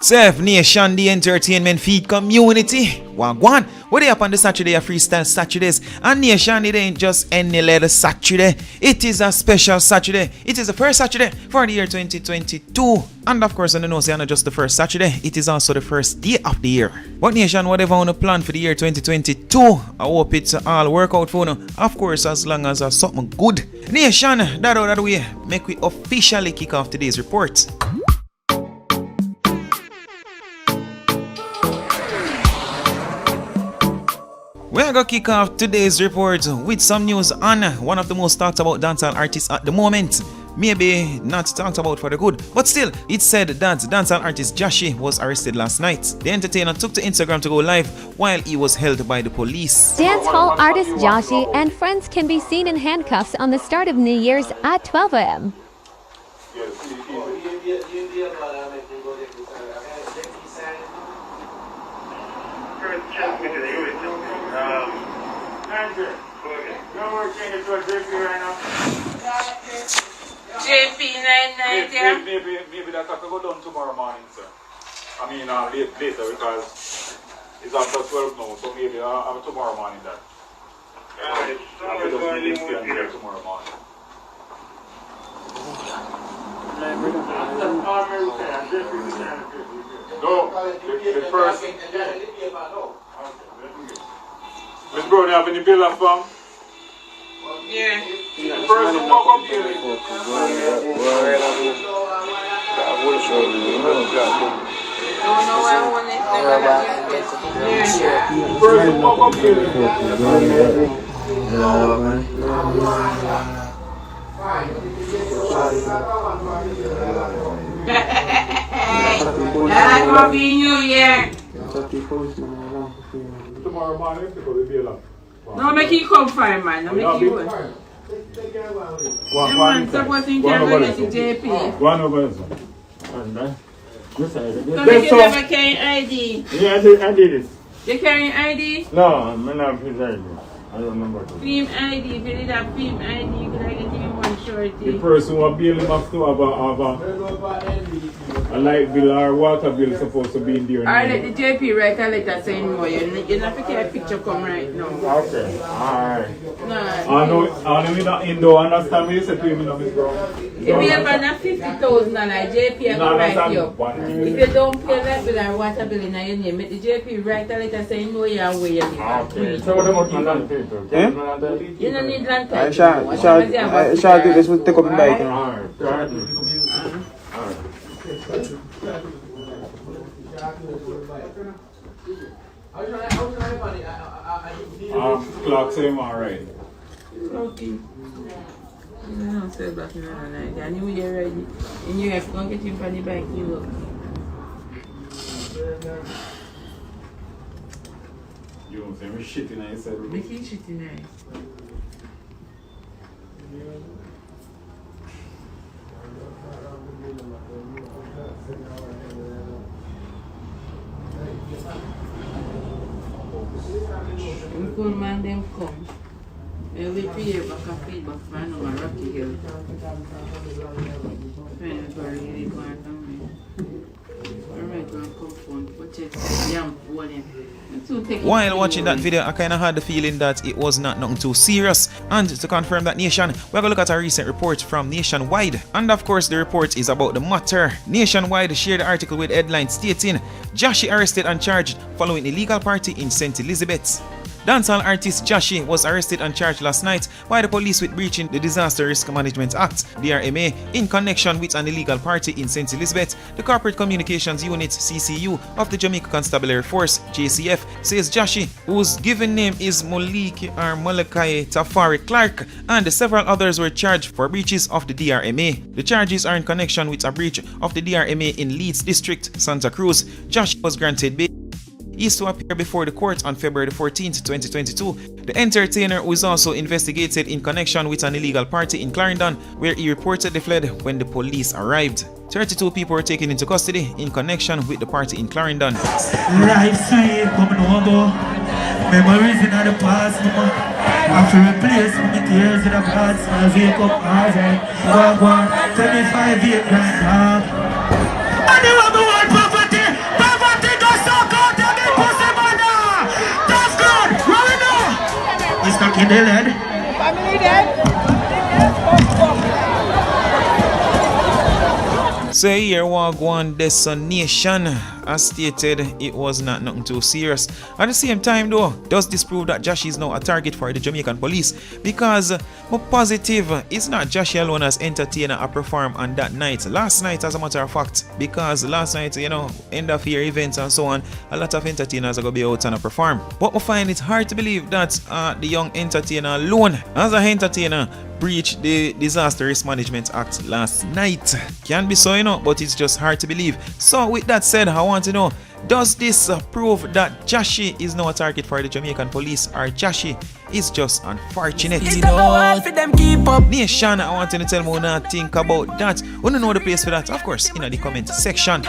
Surf Nation, the entertainment feed community. Wagwan. What they up on the Saturday of Freestyle Saturdays? And Nation, it ain't just any little Saturday. It is a special Saturday. It is the first Saturday for the year 2022. And of course, on the nose, it's not just the first Saturday. It is also the first day of the year. But Nation, whatever on the plan for the year 2022, I hope it's all work out for you. Of course, as long as there's something good. Nation, that out of the way, make we officially kick off today's report. We're gonna kick off today's report with some news on one of the most talked about dancehall artists at the moment. Maybe not talked about for the good, but still, it's said that dancehall artist Jahshi was arrested last night. The entertainer took to Instagram to go live while he was held by the police. Dancehall artist Jahshi and friends can be seen in handcuffs on the start of New Year's at 12 a.m. JP 990. Maybe that can go down tomorrow morning, sir. I mean, later because it's after 12 now, so maybe tomorrow morning that. I'll be just tomorrow morning. No, the first. Miss Brown, you have any bill of Yeah. The first one walk up here. Don't know why I want it. The first one walk up here. That's gonna be New Year. Tomorrow morning, because it'll be a lot. No, make you come fine, man. No, make you work. Yeah, man, supposing can go get the JP. One over there. So make you never carry ID. Yeah, I did it. You carrying ID? No, I'm not his ID. I don't remember. Film ID. If you did have film ID, you could have get him one shorty. The person who bail him have to have a light bill or water bill supposed to be in there. I let the JP write a letter saying more. You're not to a picture come right now. Okay, alright. No. I know not in the understand me, you said to him, Miss Brown. If you have $50,000, JP will write you up. If you don't pay that bill or water bill in your name, make the JP write a letter saying no, you're away. Okay, so what about land paper? You don't need land I title. shall do this with take up the bike. Alright. Clock say him alright. Okay. No, say back in the night. I knew you're ready. And you have to go get him from the bike. You look. You don't say me shit in his head. Make it shitty nice. The cool man them come. Every year back a feedback from a Rocky Hill. Friends were really going down there. Alright, go and come phone. Watch it. Yam phone. While watching that video, I kind of had the feeling that it was not nothing too serious. And to confirm that, Nation, we're going to look at a recent report from Nationwide. And of course, the report is about the matter. Nationwide shared the article with headline stating, Jahshi arrested and charged following illegal party in St. Elizabeth. Dancehall artist Jahshi was arrested and charged last night by the police with breaching the Disaster Risk Management Act, DRMA, in connection with an illegal party in St. Elizabeth. The Corporate Communications Unit, CCU, of the Jamaica Constabulary Force, JCF, says Jahshi, whose given name is Malachi Tafari Clark, and several others were charged for breaches of the DRMA. The charges are in connection with a breach of the DRMA in Leeds District, Santa Cruz. Jahshi was granted bail. He is to appear before the court on February 14, 2022. The entertainer was also investigated in connection with an illegal party in Clarendon, where he reportedly fled when the police arrived. 32 people were taken into custody in connection with the party in Clarendon. Life sweet, coming over. Memories in the past, I feel replace my tears in the past. I wake up hard, walk 25 years right now. I never want poverty. they led. So here Wagwan Destination, as stated, it was not nothing too serious. At the same time though, does this prove that Jahshi is now a target for the Jamaican police? Because I'm positive it's not Jahshi alone as entertainer I perform on that night. Last night, as a matter of fact, because last night, you know, end of year events and so on, a lot of entertainers are going to be out and perform. But I find it hard to believe that the young entertainer alone, as an entertainer, breached the Disaster Risk Management Act last night. Can be so, you know, but it's just hard to believe. So with that said, I want to know, does this prove that Jahshi is now a target for the Jamaican police, or Jahshi is just unfortunate? Nation, I want you to tell me what you think about that. Want to know the place for that? Of course, in the comment section.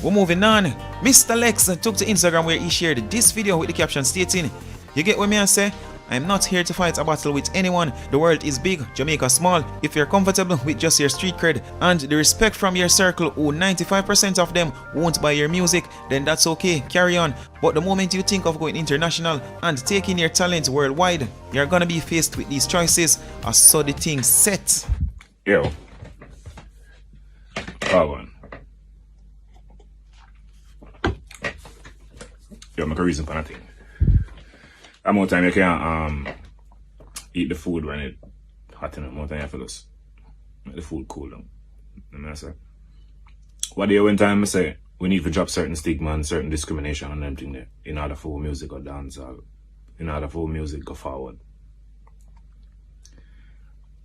We're moving on. Mr. Lex took to Instagram where he shared this video with the caption stating, "You get what me I say? I'm not here to fight a battle with anyone. The world is big, Jamaica small. If you're comfortable with just your street cred and the respect from your circle, who 95% of them won't buy your music, then that's okay, carry on. But the moment you think of going international and taking your talent worldwide, you're gonna be faced with these choices. I saw the thing set." Yo. Hold on. Yo, make a reason for nothing. How more time you can eat the food when it hot enough, more time you have to just make the food cool down. You know what I say? What do you when time I say we need to drop certain stigma and certain discrimination on them thing there in order for music or dance or in order for music go forward.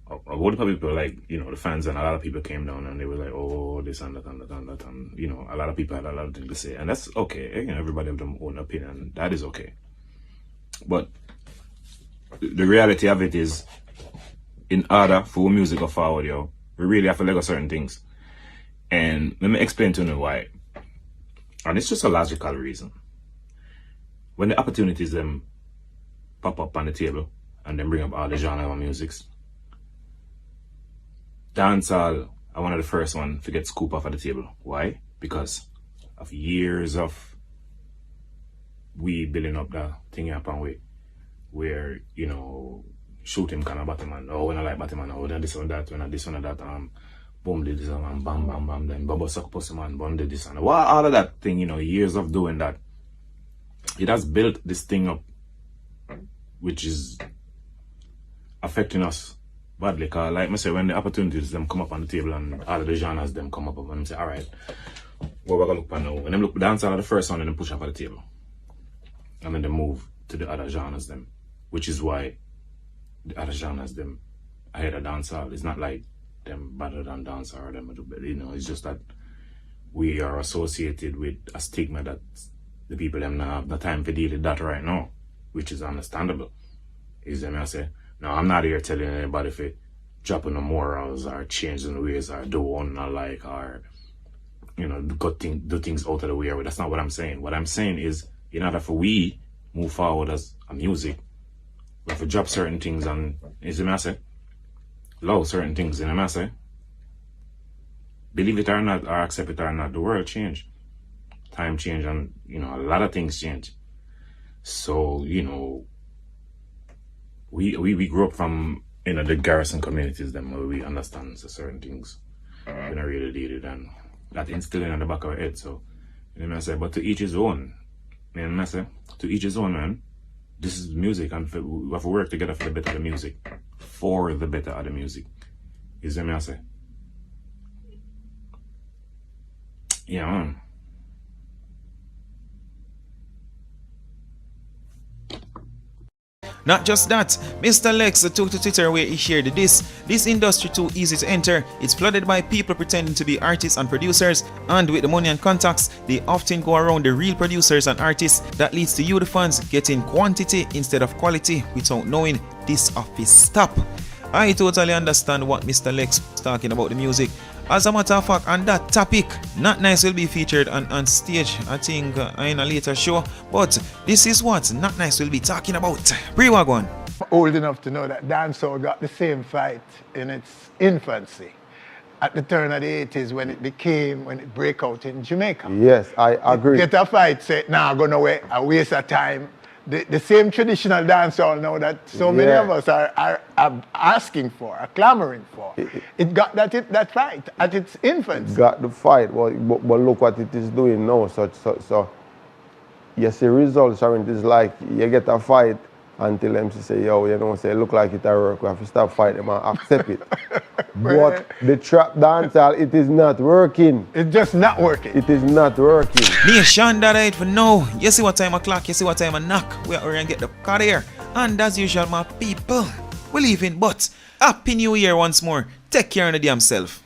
A lot of people, like, you know, the fans and a lot of people came down and they were like, oh, this and that and that and that, and you know, a lot of people had a lot of things to say, and that's okay. You know, everybody have their own opinion. That is okay. But the reality of it is, in order for music to go forward, yo, we really have to let go certain things. And let me explain to you why. And it's just a logical reason. When the opportunities them pop up on the table and then bring up all the genre of musics, dancehall are one of the first one to get scoop off of the table. Why? Because of years of we building up the thing upon way where, you know, shooting kind of Batman. Oh, when I like Batman, oh, then this one that, when I this one that, boom, did this one, bam, bam, bam, then Bubba Suck Pussy Man, boom, did this one. Well, all of that thing, you know, years of doing that, it has built this thing up, which is affecting us badly. Cause like I say, when the opportunities them come up on the table and all of the genres them come up and say, all right, what we're gonna look for now? When them look dancehall are the first one and then push up at the table. And then they move to the other genres them. Which is why the other genres them ahead of dancehall. It's not like them better than dancehall or them, you know, it's just that we are associated with a stigma that the people them not have the time to deal with that right now, which is understandable. Is them I say, no, I'm not here telling anybody if it dropping the morals or changing the ways or do one or like or, you know, do things out of the way. That's not what I'm saying. What I'm saying is, in order for we move forward as a music, we have to drop certain things and, is it I say, love certain things, you know what I say? Believe it or not, or accept it or not, the world change. Time change and, you know, a lot of things change. So, you know, we grew up from, you know, the garrison communities them where we understand certain things. We don't really did it, and that instilling in the back of our head. So, you know what I say? But to each his own. You know what I say? To each his own, man. This is music, and we have to work together for the better of the music. For the better of the music. You see what I say? Yeah, man. Not just that, Mr. Lex took to Twitter where he shared this industry too easy to enter. It's flooded by people pretending to be artists and producers, and with the money and contacts, they often go around the real producers and artists. That leads to you, the fans, getting quantity instead of quality without knowing this office stop. I totally understand what Mr. Lex is talking about the music. As a matter of fact, on that topic, Notnice will be featured on stage, I think, in a later show. But this is what Notnice will be talking about. Pre-wagon. Old enough to know that dancehall got the same fight in its infancy. at the turn of the 80s when it break out in Jamaica. Yes, I agree. Get a fight, say, nah, go nowhere, a waste of time. The same traditional dancehall now that so many of us are asking for, are clamoring for. It got that fight at its infancy. Got the fight, but look what it is doing now. So you see results, I mean, it's like you get a fight until MC say, yo, you know, say, look like it a work, we have to stop fighting and accept it. But the trap dancehall, it is not working. It's just not working. It is not working. Nation, that it for now. You see what time o'clock, you see what time I knock. We are going to get the car here. And as usual, my people, we leaving, but Happy New Year once more. Take care of the damn self.